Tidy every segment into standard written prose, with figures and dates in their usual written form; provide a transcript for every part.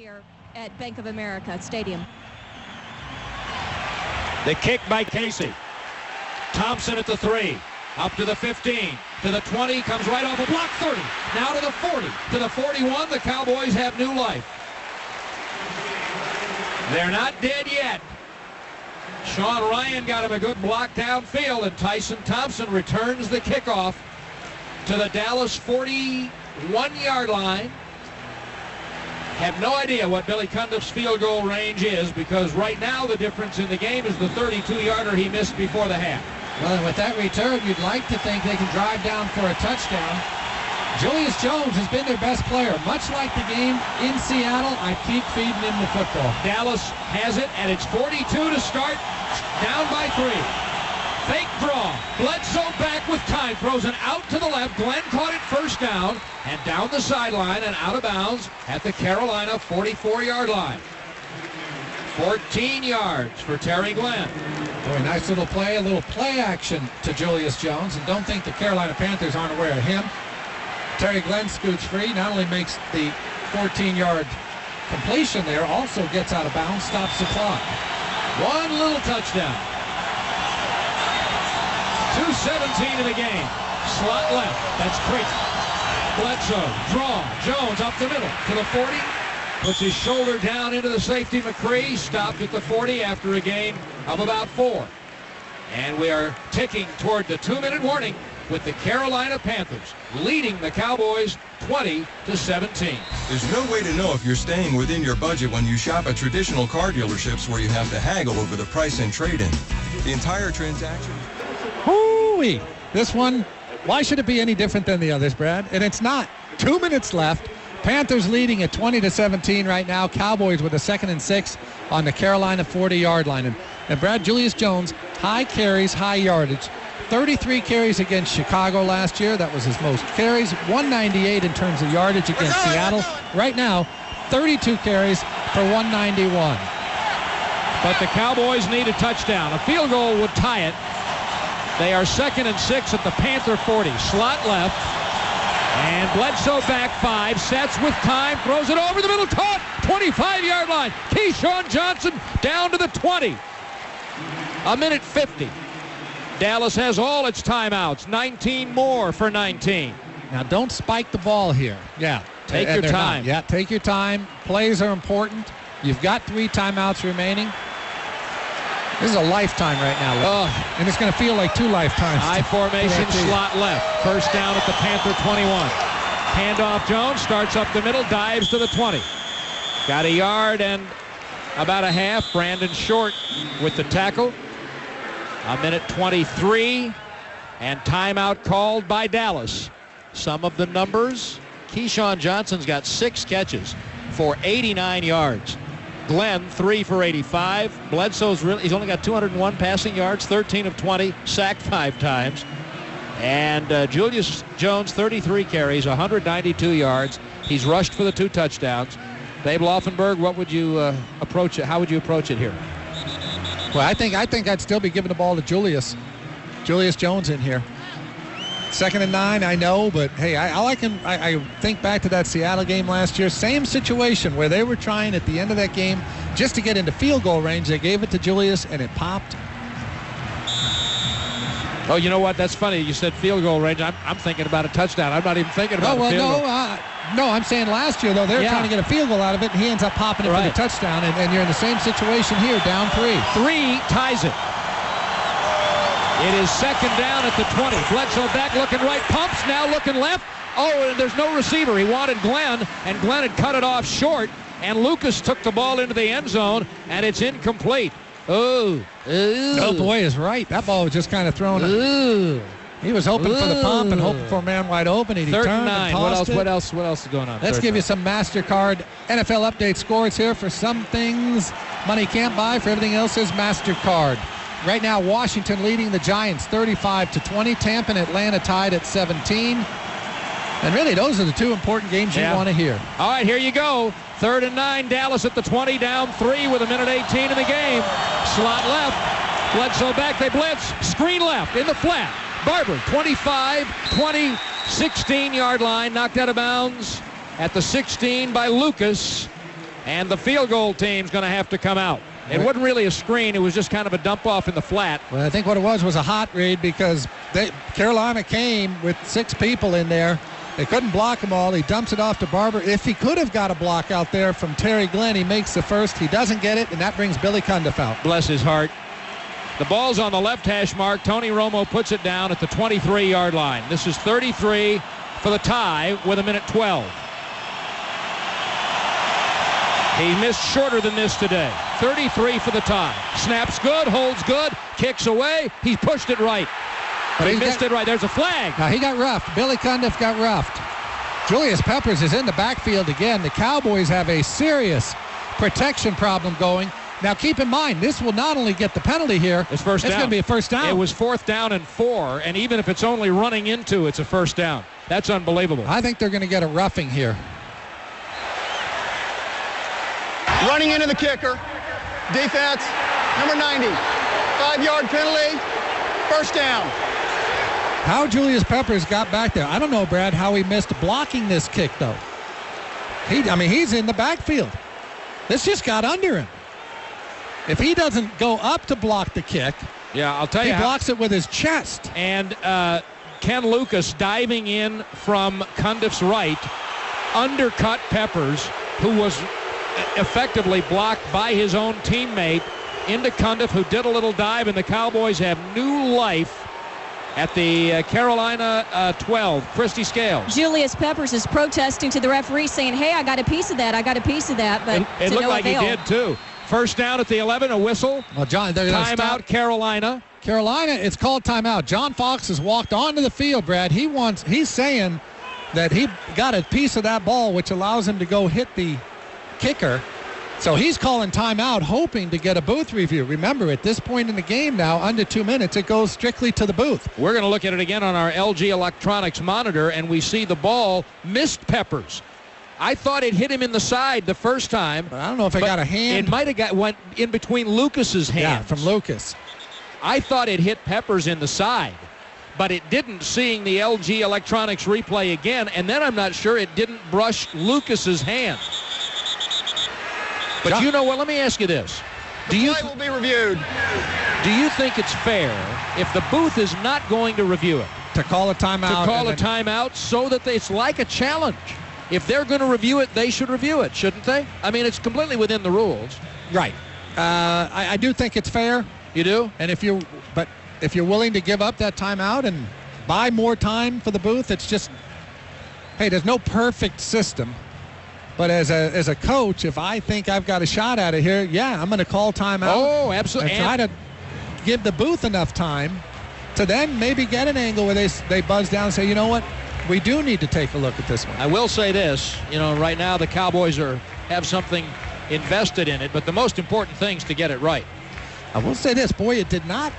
here at Bank of America Stadium. The kick by Casey. Thompson at the 3. Up to the 15. To the 20. Comes right off a block. 30. Now to the 40. To the 41. The Cowboys have new life. They're not dead yet. Sean Ryan got him a good block downfield, and Tyson Thompson returns the kickoff to the Dallas 41-yard line. Have no idea what Billy Cundiff's field goal range is, because right now the difference in the game is the 32-yarder he missed before the half. Well, and with that return, you'd like to think they can drive down for a touchdown. Julius Jones has been their best player. Much like the game in Seattle, I keep feeding him the football. Dallas has it, and it's 42 to start, down by 3. Fake draw. Bledsoe back with time. Throws it out to the left. Glenn caught it first down, and down the sideline and out of bounds at the Carolina 44-yard line. 14 yards for Terry Glenn. Boy, nice little play, a little play action to Julius Jones, and don't think the Carolina Panthers aren't aware of him. Terry Glenn scoots free, not only makes the 14-yard completion there, also gets out of bounds, stops the clock. One little touchdown. 2:17 in the game. Slot left. That's crazy. Bledsoe, draw. Jones up the middle to the 40. Puts his shoulder down into the safety. McCree stopped at the 40 after a gain of about 4. And we are ticking toward the 2-minute warning with the Carolina Panthers leading the Cowboys 20-17. There's no way to know if you're staying within your budget when you shop at traditional car dealerships where you have to haggle over the price and trade-in. The entire transaction... Hoo-wee! This one, why should it be any different than the others, Brad? And it's not. 2 minutes left. Panthers leading at 20-17 right now. Cowboys with a 2nd and 6 on the Carolina 40-yard line. And Brad, Julius Jones, high carries, high yardage. 33 carries against Chicago last year. That was his most carries. 198 in terms of yardage against Seattle. Right now, 32 carries for 191. But the Cowboys need a touchdown. A field goal would tie it. They are 2nd and 6 at the Panther 40. Slot left. And Bledsoe back 5. Sets with time. Throws it over the middle. Caught. 25-yard line. Keyshawn Johnson down to the 20. A minute 50. Dallas has all its timeouts. 19 more for 19. Now, don't spike the ball here. Yeah. Take your time. Yeah, take your time. Plays are important. You've got 3 timeouts remaining. This is a lifetime right now. And it's going to feel like 2 lifetimes. High formation, slot left. First down at the Panther 21. Handoff. Jones starts up the middle, dives to the 20. Got a yard and about a half. Brandon Short with the tackle. A minute 23, and timeout called by Dallas. Some of the numbers, Keyshawn Johnson's got 6 catches for 89 yards. Glenn, 3 for 85. Bledsoe's he's only got 201 passing yards, 13 of 20, sacked 5 times. And Julius Jones, 33 carries, 192 yards. He's rushed for the 2 touchdowns. Dave Laufenberg, what would you approach it? How would you approach it here? Well, I think I'd still be giving the ball to Julius Jones in here. 2nd and 9, I know, but hey, I think back to that Seattle game last year. Same situation where they were trying at the end of that game just to get into field goal range. They gave it to Julius, and it popped. Oh, you know what? That's funny. You said field goal range. I'm thinking about a touchdown. I'm not even thinking about a field goal. No, I'm saying last year, though, they were trying to get a field goal out of it, and he ends up popping it for the touchdown, and you're in the same situation here, down 3. 3 ties it. It is 2nd down at the 20. Bledsoe back looking right, pumps, now looking left. Oh, and there's no receiver. He wanted Glenn, and Glenn had cut it off short, and Lucas took the ball into the end zone, and it's incomplete. Oh boy is right. That ball was just kind of thrown. He was hoping for the pump and hoping for a man wide open. And he turned and tossed it. What else is going on? Let's give you some MasterCard NFL update scores here. For some things money can't buy. For everything else is MasterCard. Right now, Washington leading the Giants 35-20. Tampa and Atlanta tied at 17. And really, those are the 2 important games you want to hear. All right, here you go. 3rd and 9. Dallas at the 20, down 3 with a minute 18 in the game. Slot left. Bledsoe back. They blitz. Screen left in the flat. Barber, 25, 20, 16-yard line, knocked out of bounds at the 16 by Lucas. And the field goal team's going to have to come out. It wasn't really a screen. It was just kind of a dump off in the flat. Well, I think what it was a hot read because Carolina came with 6 people in there. They couldn't block them all. He dumps it off to Barber. If he could have got a block out there from Terry Glenn, he makes the first. He doesn't get it, and that brings Billy Cundiff out. Bless his heart. The ball's on the left hash mark. Tony Romo puts it down at the 23-yard line. This is 33 for the tie with 1:12. He missed shorter than this today. 33 for the tie. Snaps good, holds good, kicks away. He pushed it right. But he missed it right. There's a flag. Now he got roughed. Billy Cundiff got roughed. Julius Peppers is in the backfield again. The Cowboys have a serious protection problem going. Now keep in mind, this will not only get the penalty here, it's first down. It's going to be a first down. It was 4th down and 4, and even if it's only running into, it's a first down. That's unbelievable. I think they're going to get a roughing here. Running into the kicker. Defense, number 90. 5-yard penalty. First down. How Julius Peppers got back there, I don't know, Brad, how he missed blocking this kick, though. He's in the backfield. This just got under him. If he doesn't go up to block the kick, yeah, I'll tell you, he blocks it with his chest. And Ken Lucas diving in from Cundiff's right undercut Peppers, who was effectively blocked by his own teammate, into Cundiff, who did a little dive, and the Cowboys have new life at the Carolina 12. Kristi Scales. Julius Peppers is protesting to the referee saying, hey, I got a piece of that. But it looked no like avail. he did, too. First down at the 11, a whistle. Well, John, timeout, Carolina. Carolina, it's called timeout. John Fox has walked onto the field, Brad. He's saying that he got a piece of that ball, which allows him to go hit the kicker. So he's calling timeout, hoping to get a booth review. Remember, at this point in the game now, under 2 minutes, it goes strictly to the booth. We're going to look at it again on our LG Electronics monitor, and we see the ball missed Peppers. I thought it hit him in the side the first time. But I don't know if it got a hand. It might have went in between Lucas's hands. Yeah, from Lucas. I thought it hit Peppers in the side, but it didn't, seeing the LG Electronics replay again, and then I'm not sure it didn't brush Lucas's hand. But you know what? Let me ask you this. The play will be reviewed. Do you think it's fair if the booth is not going to review it? To call a timeout. To call a timeout so that it's like a challenge. If they're going to review it, they should review it, shouldn't they? I mean, it's completely within the rules. Right. I do think it's fair. You do? And if you're willing to give up that timeout and buy more time for the booth, it's just, hey, there's no perfect system. But as a coach, if I think I've got a shot at it here, yeah, I'm going to call timeout. Oh, absolutely. And try to give the booth enough time to then maybe get an angle where they buzz down and say, you know what, we do need to take a look at this one. I will say this, right now the Cowboys have something invested in it, but the most important thing is to get it right. I will say this, boy, it did not,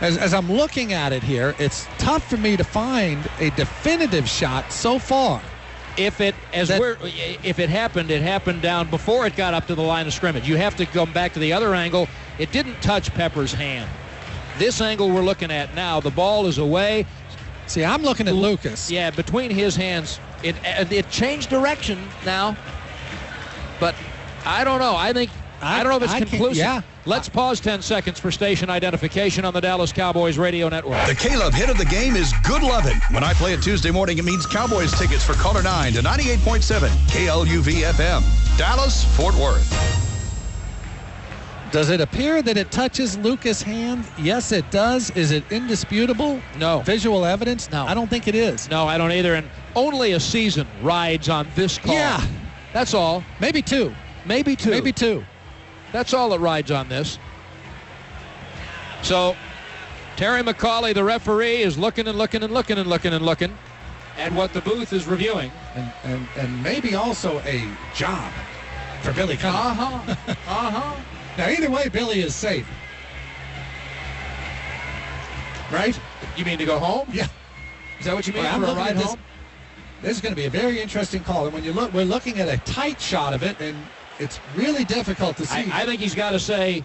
as I'm looking at it here, it's tough for me to find a definitive shot so far. If it happened, it happened down before it got up to the line of scrimmage. You have to come back to the other angle. It didn't touch Peppers' hand. This angle we're looking at now, the ball is away. See, I'm looking at Lucas. Yeah, between his hands. It changed direction now. But I don't know. I don't know if it's conclusive. Yeah. Let's pause 10 seconds for station identification on the Dallas Cowboys radio network. The Caleb hit of the game is Good Lovin'. When I play it Tuesday morning, it means Cowboys tickets for caller 9 to 98.7 KLUV FM. Dallas, Fort Worth. Does it appear that it touches Lucas' hand? Yes, it does. Is it indisputable? No. Visual evidence? No. I don't think it is. No, I don't either. And only a season rides on this call. Yeah. That's all. Maybe two. Maybe two. That's all that rides on this. So Terry McCauley, the referee, is looking at what the booth is reviewing. And maybe also a job for Billy Cundiff. Now, either way, Billy is safe. Right? You mean to go home? Yeah. Is that what you mean, Well, for a ride home? This is going to be a very interesting call. And when you look, we're looking at a tight shot of it, and it's really difficult to see. I think he's got to say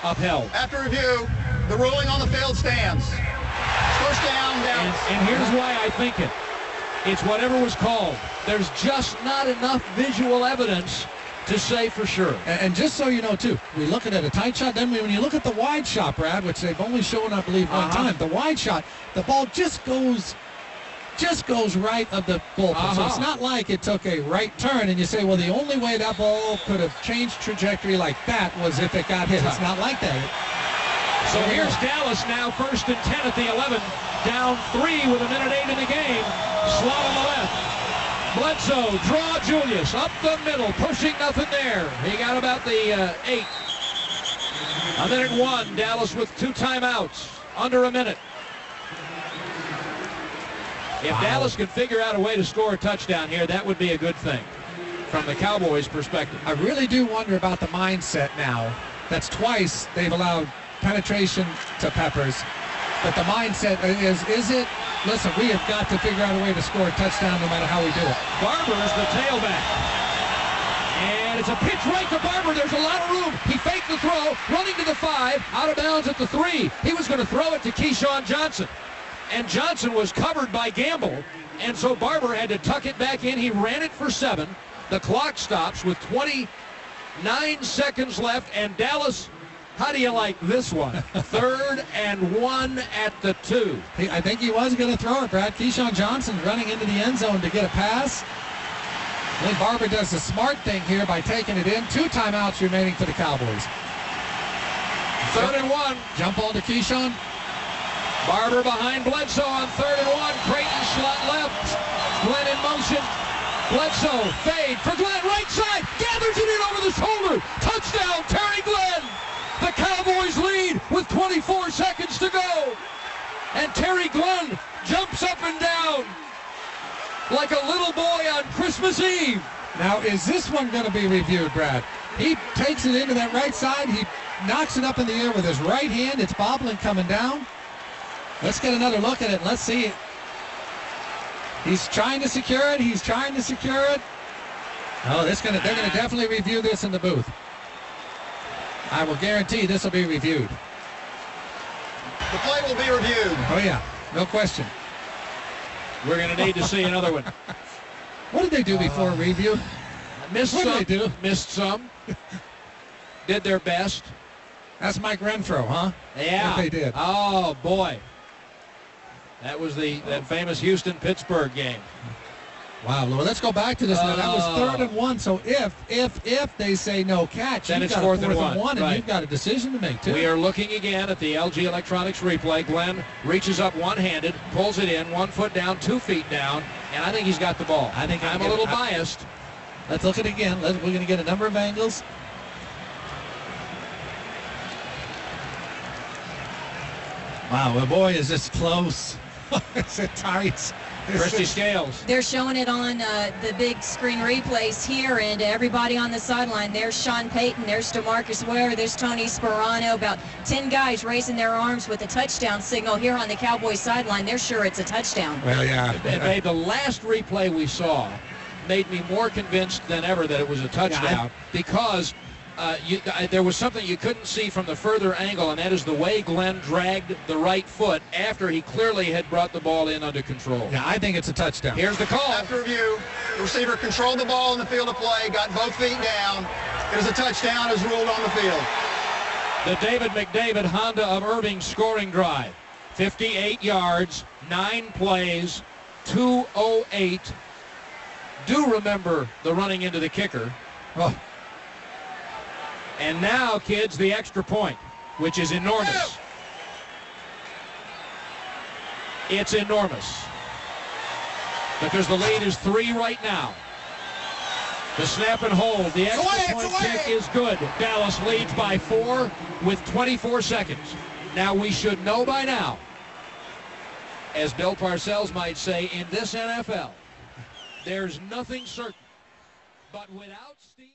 upheld. After review, the ruling on the field stands. First down, Dallas. And here's why I think it. It's whatever was called. There's just not enough visual evidence to say for sure. And just so you know, too, we look at a tight shot. Then when you look at the wide shot, Brad, which they've only shown, I believe, one time, the wide shot, the ball just goes right of the goalpost. So it's not like it took a right turn, and you say, well, the only way that ball could have changed trajectory like that was if it got hit. It's not like that. So here's Dallas now, 1st and 10 at the 11, down 3 with 1:08 in the game. Slot on the left. Bledsoe, draw Julius, up the middle, pushing nothing there. He got about the 8. 1:01, Dallas with 2 timeouts, under a minute. If Dallas can figure out a way to score a touchdown here, that would be a good thing from the Cowboys' perspective. I really do wonder about the mindset now. That's twice they've allowed penetration to Peppers. But the mindset is it, listen, we have got to figure out a way to score a touchdown no matter how we do it. Barber's the tailback. And it's a pitch right to Barber. There's a lot of room. He faked the throw, running to the 5, out of bounds at the 3. He was going to throw it to Keyshawn Johnson. And Johnson was covered by Gamble, and so Barber had to tuck it back in. He ran it for 7. The clock stops with 29 seconds left, and Dallas, how do you like this one? 3rd and 1 at the 2. I think he was going to throw it, Brad. Keyshawn Johnson's running into the end zone to get a pass. I think Barber does the smart thing here by taking it in. 2 timeouts remaining for the Cowboys. 3rd and 1. Jump ball to Keyshawn. Barber behind Bledsoe on 3rd and 1. Creighton slot left. Glenn in motion. Bledsoe fade for Glenn. Right side. Gathers it in over the shoulder. Touchdown, Terry Glenn. The Cowboys lead with 24 seconds to go. And Terry Glenn jumps up and down like a little boy on Christmas Eve. Now, is this one going to be reviewed, Brad? He takes it into that right side. He knocks it up in the air with his right hand. It's bobbling coming down. Let's get another look at it. Let's see it. He's trying to secure it. He's trying to secure it. Oh, they're going to definitely review this in the booth. I will guarantee this will be reviewed. The play will be reviewed. Oh, yeah. No question. We're going to need to see another one. What did they do before review? Missed What some. did they do? Missed some. Did their best. That's Mike Renfro, huh? Yeah. What they did. Oh, boy. That was that famous Houston-Pittsburgh game. Wow. Well, let's go back to this. Now, that was 3rd and 1. So if they say no catch, then you've it's got 4th a 4th and 1, and right. you've got a decision to make, too. We are looking again at the LG Electronics replay. Glenn reaches up one-handed, pulls it in, 1 foot down, 2 feet down, and I think he's got the ball. I think I'm a little biased. Let's look at it again. We're going to get a number of angles. Wow, well, boy, is this close. Is it tight? Kristi Scales. They're showing it on the big screen replays here, and everybody on the sideline. There's Sean Payton, there's DeMarcus Ware, there's Tony Sperano. About 10 guys raising their arms with a touchdown signal here on the Cowboys sideline. They're sure it's a touchdown. Well, yeah. And the last replay we saw made me more convinced than ever that it was a touchdown because there was something you couldn't see from the further angle, and that is the way Glenn dragged the right foot after he clearly had brought the ball in under control. Yeah, I think it's a touchdown. Here's the call. After review, the receiver controlled the ball in the field of play, got both feet down. It was a touchdown as ruled on the field. The David McDavid Honda of Irving scoring drive. 58 yards, 9 plays, 2:08. Do remember the running into the kicker. Oh. And now, kids, the extra point, which is enormous. It's enormous. Because the lead is 3 right now. The snap and hold. The extra point kick is good. Dallas leads by 4 with 24 seconds. Now, we should know by now, as Bill Parcells might say, in this NFL, there's nothing certain. But without Steve...